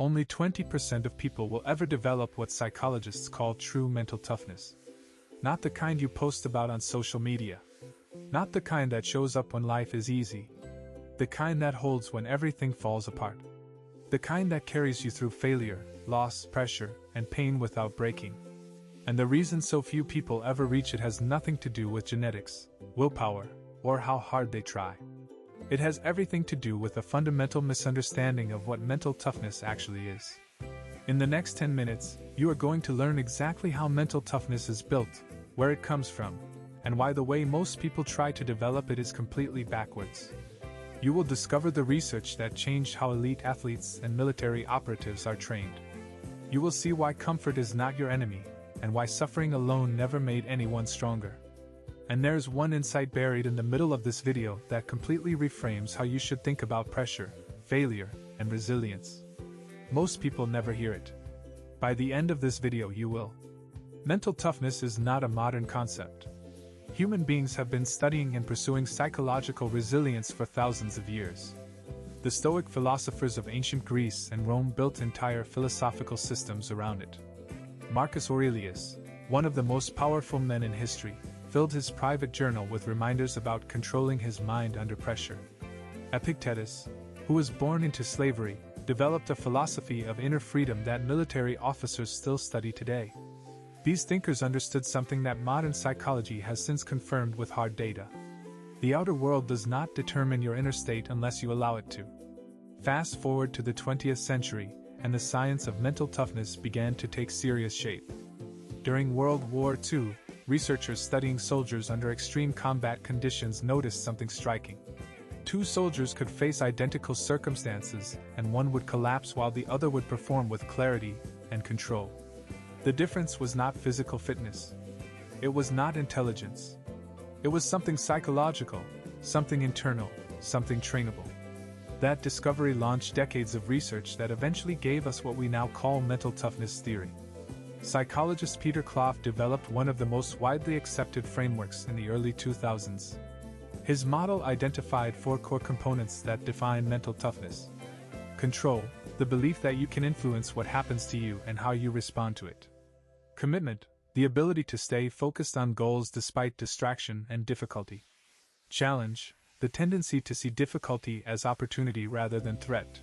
only 20% of people will ever develop what psychologists call true mental toughness. Not the kind you post about on social media. Not the kind that shows up when life is easy. The kind that holds when everything falls apart. The kind that carries you through failure, loss, pressure, and pain without breaking. And the reason so few people ever reach it has nothing to do with genetics, willpower, or how hard they try. It has everything to do with a fundamental misunderstanding of what mental toughness actually is. In the next 10 minutes, you are going to learn exactly how mental toughness is built, where it comes from, and why the way most people try to develop it is completely backwards. You will discover the research that changed how elite athletes and military operatives are trained. You will see why comfort is not your enemy, and why suffering alone never made anyone stronger. And there's one insight buried in the middle of this video that completely reframes how you should think about pressure, failure, and resilience. Most people never hear it. By the end of this video you will. Mental toughness is not a modern concept. Human beings have been studying and pursuing psychological resilience for thousands of years. The Stoic philosophers of ancient Greece and Rome built entire philosophical systems around it. Marcus Aurelius, one of the most powerful men in history, filled his private journal with reminders about controlling his mind under pressure. Epictetus, who was born into slavery, developed a philosophy of inner freedom that military officers still study today. These thinkers understood something that modern psychology has since confirmed with hard data. The outer world does not determine your inner state unless you allow it to. Fast forward to the 20th century, and the science of mental toughness began to take serious shape. During World War II, researchers studying soldiers under extreme combat conditions noticed something striking. Two soldiers could face identical circumstances, and one would collapse while the other would perform with clarity and control. The difference was not physical fitness. It was not intelligence. It was something psychological, something internal, something trainable. That discovery launched decades of research that eventually gave us what we now call mental toughness theory. Psychologist Peter Clough developed one of the most widely accepted frameworks in the early 2000s. His model identified 4 core components that define mental toughness. Control, the belief that you can influence what happens to you and how you respond to it. Commitment, the ability to stay focused on goals despite distraction and difficulty. Challenge, the tendency to see difficulty as opportunity rather than threat.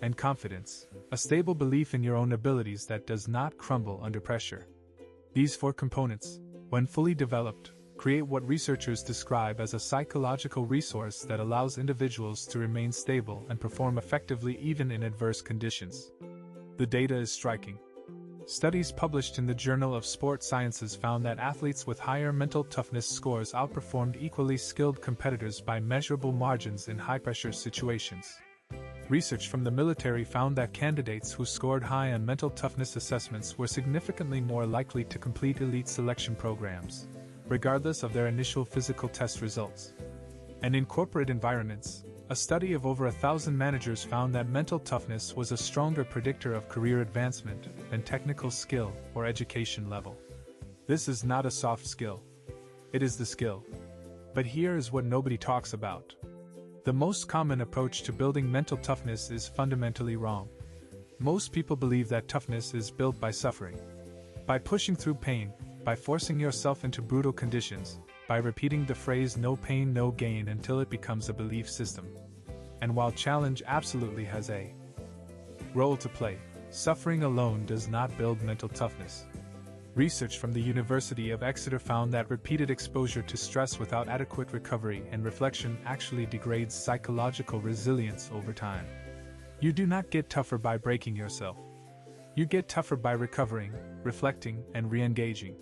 And confidence, a stable belief in your own abilities that does not crumble under pressure. These 4 components, when fully developed, create what researchers describe as a psychological resource that allows individuals to remain stable and perform effectively even in adverse conditions. The data is striking. Studies published in the Journal of Sport Sciences found that athletes with higher mental toughness scores outperformed equally skilled competitors by measurable margins in high-pressure situations. Research from the military found that candidates who scored high on mental toughness assessments were significantly more likely to complete elite selection programs, regardless of their initial physical test results. And in corporate environments, a study of over 1,000 managers found that mental toughness was a stronger predictor of career advancement than technical skill or education level. This is not a soft skill. It is the skill. But here is what nobody talks about. The most common approach to building mental toughness is fundamentally wrong. Most people believe that toughness is built by suffering. By pushing through pain, by forcing yourself into brutal conditions, by repeating the phrase "no pain, no gain" until it becomes a belief system. And while challenge absolutely has a role to play, suffering alone does not build mental toughness. Research from the University of Exeter found that repeated exposure to stress without adequate recovery and reflection actually degrades psychological resilience over time. You do not get tougher by breaking yourself. You get tougher by recovering, reflecting, and re-engaging.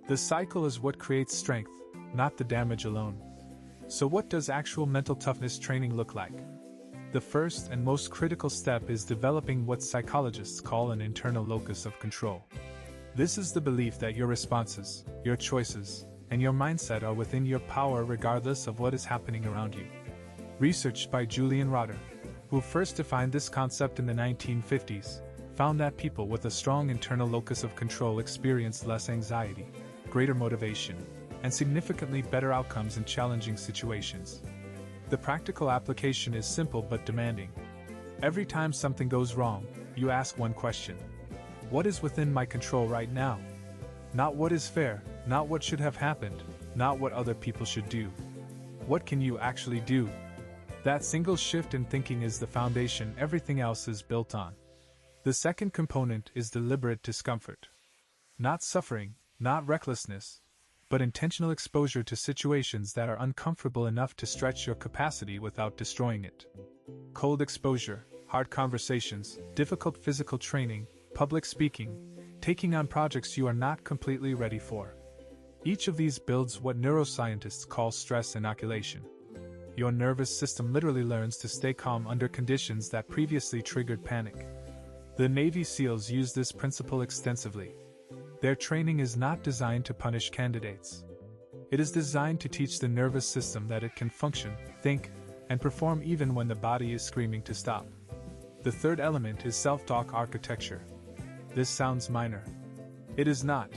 The cycle is what creates strength, not the damage alone. So what does actual mental toughness training look like? The first and most critical step is developing what psychologists call an internal locus of control. This is the belief that your responses, your choices, and your mindset are within your power regardless of what is happening around you. Research by Julian Rotter, who first defined this concept in the 1950s, found that people with a strong internal locus of control experience less anxiety, greater motivation, and significantly better outcomes in challenging situations. The practical application is simple but demanding. Every time something goes wrong, you ask one question. What is within my control right now? Not what is fair, not what should have happened, not what other people should do. What can you actually do? That single shift in thinking is the foundation everything else is built on. The second component is deliberate discomfort. Not suffering, not recklessness, but intentional exposure to situations that are uncomfortable enough to stretch your capacity without destroying it. Cold exposure, hard conversations, difficult physical training, public speaking, taking on projects you are not completely ready for. Each of these builds what neuroscientists call stress inoculation. Your nervous system literally learns to stay calm under conditions that previously triggered panic. The Navy SEALs use this principle extensively. Their training is not designed to punish candidates. It is designed to teach the nervous system that it can function, think, and perform even when the body is screaming to stop. The third element is self-talk architecture. This sounds minor. It is not.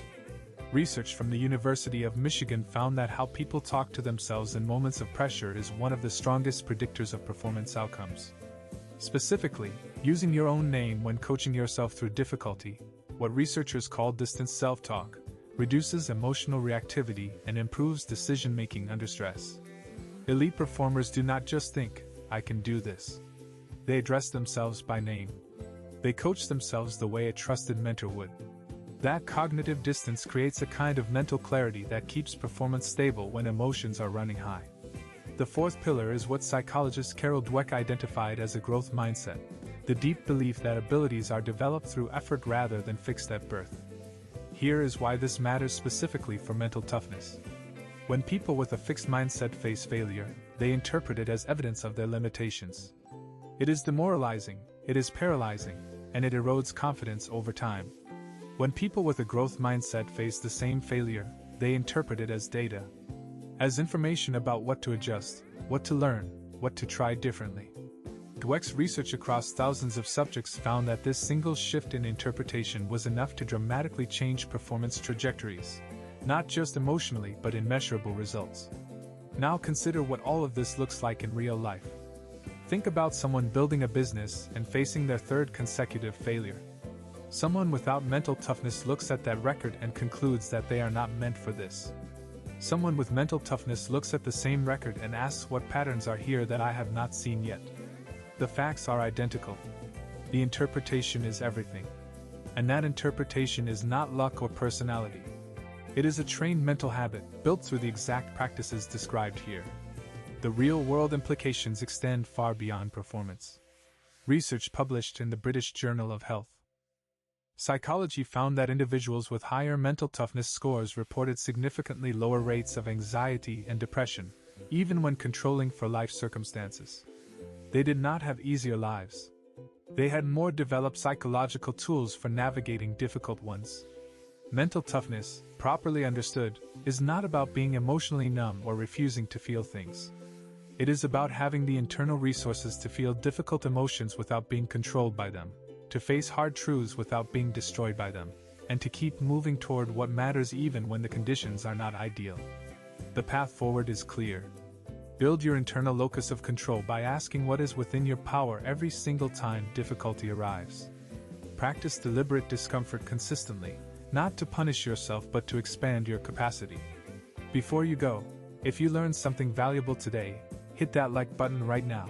Research from the University of Michigan found that how people talk to themselves in moments of pressure is one of the strongest predictors of performance outcomes. Specifically, using your own name when coaching yourself through difficulty, what researchers call distance self-talk, reduces emotional reactivity and improves decision-making under stress. Elite performers do not just think, "I can do this." They address themselves by name. They coach themselves the way a trusted mentor would. That cognitive distance creates a kind of mental clarity that keeps performance stable when emotions are running high. The fourth pillar is what psychologist Carol Dweck identified as a growth mindset, the deep belief that abilities are developed through effort rather than fixed at birth. Here is why this matters specifically for mental toughness. When people with a fixed mindset face failure, they interpret it as evidence of their limitations. It is demoralizing, it is paralyzing, and it erodes confidence over time. When people with a growth mindset face the same failure, they interpret it as data, as information about what to adjust, what to learn, what to try differently. Dweck's research across thousands of subjects found that this single shift in interpretation was enough to dramatically change performance trajectories, not just emotionally but in measurable results. Now consider what all of this looks like in real life. Think about someone building a business and facing their third consecutive failure. Someone without mental toughness looks at that record and concludes that they are not meant for this. Someone with mental toughness looks at the same record and asks what patterns are here that I have not seen yet. The facts are identical. The interpretation is everything. And that interpretation is not luck or personality. It is a trained mental habit, built through the exact practices described here. The real-world implications extend far beyond performance. Research published in the British Journal of Health Psychology found that individuals with higher mental toughness scores reported significantly lower rates of anxiety and depression, even when controlling for life circumstances. They did not have easier lives. They had more developed psychological tools for navigating difficult ones. Mental toughness, properly understood, is not about being emotionally numb or refusing to feel things. It is about having the internal resources to feel difficult emotions without being controlled by them, to face hard truths without being destroyed by them, and to keep moving toward what matters even when the conditions are not ideal. The path forward is clear. Build your internal locus of control by asking what is within your power every single time difficulty arrives. Practice deliberate discomfort consistently, not to punish yourself but to expand your capacity. Before you go, if you learned something valuable today, hit that like button right now.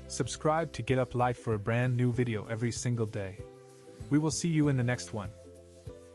Subscribe to Get Up Life for a brand new video every single day. We will see you in the next one.